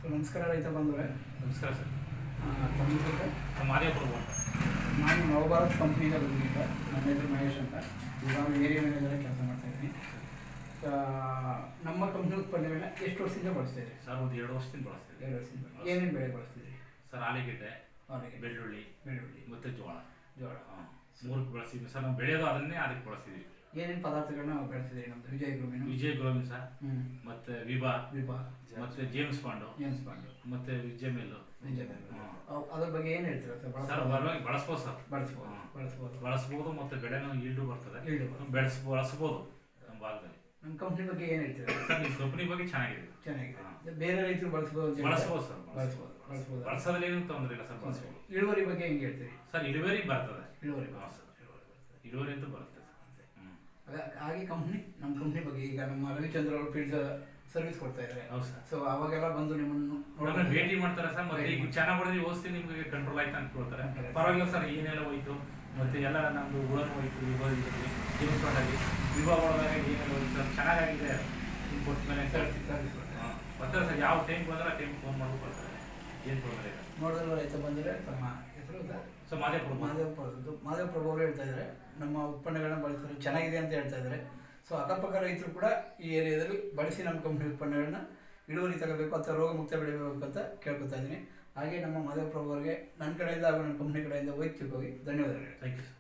So ನಮಸ್ಕಾರ ರೈತ ಬಂಧುಗಳೇ. ನಮಸ್ಕಾರ ಸರ್. ತಮ್ಮ ಹೆಸರು? ಮಾದೇವಪುರ ಅಂತ. ನಾನು ನವಭಾರತ್ ಕಂಪ್ನಿಯಿಂದ ಬಂದಿದ್ದೆ. ನನ್ನ ಹೆಸರು ಮಹೇಶ್ ಅಂತ. ಇವಾಗ ಏರಿಯಾ ಮ್ಯಾನೇಜರ್ ಕೆಲಸ ಮಾಡ್ತಾಯಿದ್ದೀನಿ. ನಮ್ಮ ಕಂಪ್ನಿ ಉತ್ಪನ್ನಗಳನ್ನ ಎಷ್ಟು ವರ್ಷದಿಂದ ಬಳಸ್ತೀರಿ? ಸರ್ ಒಂದು 2 ವರ್ಷದಿಂದ ಬಳಸ್ತೀವಿ. 2 ವರ್ಷದಿಂದ ಏನೇನು ಬೆಳೆ ಬಳಸ್ತೀರಿ? ಸರ್ ಆಲೂಗೆಡ್ಡೆ, ಬೆಳ್ಳುಳ್ಳಿ ಮತ್ತು ಜೋಳ. ಹಾಂ, 3 ಬಳಸ್ತೀವಿ ಸರ್. ನಾವು ಬೆಳೆಯೋದು ಅದಕ್ಕೆ ಬಳಸ್ತೀವಿ. ಏನೇನು ಪದಾರ್ಥಗಳನ್ನ ನಾವು ಬೆಳೆಸಿದ್ದೀವಿ? ನಮ್ಮದು ವಿಜಯ್ ಗ್ರೋಮಿನ್ ಸರ್, ಮತ್ತು ವಿಭಾ ಮತ್ತು ಜೇಮ್ಸ್ ಬಾಂಡು ಮತ್ತು ವಿಜಯಮೇಲು. ಅದ್ರ ಬಗ್ಗೆ ಏನು ಹೇಳ್ತೀರಾ ಸರ್? ಬಳಸ್ಬೋದು ಸರ್. ಬಳಸ್ಬೋದು ಮತ್ತು ಬೆಳೆನೂ ಈಲ್ಡು ಬರ್ತದೆ. ಬಳಸ್ಬೋದು ನಮ್ಮ ಭಾಗದಲ್ಲಿ. ನಮ್ಮ ಕಂಪ್ನಿ ಬಗ್ಗೆ ಏನು ಹೇಳ್ತೀರಾ ಸರ್? ನಿಮ್ಮ ಕಂಪ್ನಿ ಬಗ್ಗೆ ಚೆನ್ನಾಗಿದೆ. ಬೇರೆ ರೈತರು ಬಳಸ್ಬೋದು ಸರ್. ಬಳಸೋದ್ರಲ್ಲಿ ಏನು ತೊಂದರೆ ಇಲ್ಲ ಸರ್. ಬಳಸ್ಬೋದು. ಇಳುವರಿ ಬಗ್ಗೆ ಹೆಂಗೆ ಹೇಳ್ತೀರಿ ಸರ್? ಇಳುವರಿ ಬರ್ತದೆ. ಇಳುವರಿ ಅಂತೂ ಬರ್ತದೆ. ಹಾಗೆ ನಮ್ಮ ಕಂಪ್ನಿ ಬಗ್ಗೆ ಈಗ ನಮ್ಮ ರವಿಚಂದ್ರ ಅವರು ಫೀಲ್ಡ್ ಸರ್ವಿಸ್ ಕೊಡ್ತಾ ಇದ್ದಾರೆ. ಹೌದು ಸರ್. ಸೊ ಅವಾಗೆಲ್ಲ ಬಂದು ನಿಮ್ಮನ್ನು ಭೇಟಿ ಮಾಡ್ತಾರೆ ಸರ್. ಮತ್ತೆ ಈಗ ಚೆನ್ನಾಗಿ ಹೊಡೆದು ಓದಿಸಿ ನಿಮಗೆ ಕಂಟ್ರೋಲ್ ಆಯ್ತು ಅಂತ ಕೇಳ್ತಾರೆ. ಪರವಾಗಿಲ್ಲ ಸರ್. ಏನೆಲ್ಲ ಹೋಯ್ತು ಮತ್ತೆ ಎಲ್ಲ ನಮ್ದು ಉಳನು ಹೋಯ್ತು. ಜೀವನದಲ್ಲಿ ವಿಭಾಗ ಒಳಗಾಗ ಏನೆಲ್ಲ ಹೋಯ್ತು ಸರ್, ಚೆನ್ನಾಗಿದೆ. ಕೊಟ್ಟ ಮೇಲೆ ಬರ್ತಾರೆ ಸರ್. ಯಾವ ಟೈಮ್ ಬಂದ್ರೆ ಆ ಟೈಮ್ ಫೋನ್ ಮಾಡ್ಬೇಕು ಬರ್ತಾರೆ. ಏನು ತೊಂದರೆ ಇಲ್ಲ. ನೋಡಿದ್ರೆ ರೈತ ಬಂದರೆ ತಮ್ಮ ಹೆಸರು ಸೊ ಮಾದೇವಪ್ರಭು ಅವರು ಹೇಳ್ತಾ ಇದ್ದಾರೆ ನಮ್ಮ ಉತ್ಪನ್ನಗಳನ್ನ ಬಳಸಿದ್ರೆ ಚೆನ್ನಾಗಿದೆ ಅಂತ ಹೇಳ್ತಾ ಇದ್ದಾರೆ. ಸೊ ಅಕ್ಕಪಕ್ಕ ರೈತರು ಕೂಡ ಈ ಏರಿಯಾದಲ್ಲಿ ಬಳಸಿ ನಮ್ಮ ಕಂಪ್ನಿ ಉತ್ಪನ್ನಗಳನ್ನ ಇಳುವರಿ ತಗೋಬೇಕು ಅಥವಾ ರೋಗ ಮುಕ್ತ ಬೆಳಿಬೇಕು ಅಂತ ಕೇಳ್ಕೊತಾ ಇದ್ದೀನಿ. ಹಾಗೆ ನಮ್ಮ ಮಾದೇವಪ್ರಭು ಅವರಿಗೆ ನನ್ನ ಕಡೆಯಿಂದ ಹಾಗೂ ನನ್ನ ಕಂಪ್ನಿ ಕಡೆಯಿಂದ ವೈಯಕ್ತಿಕವಾಗಿ ಧನ್ಯವಾದಗಳು. Thank you sir.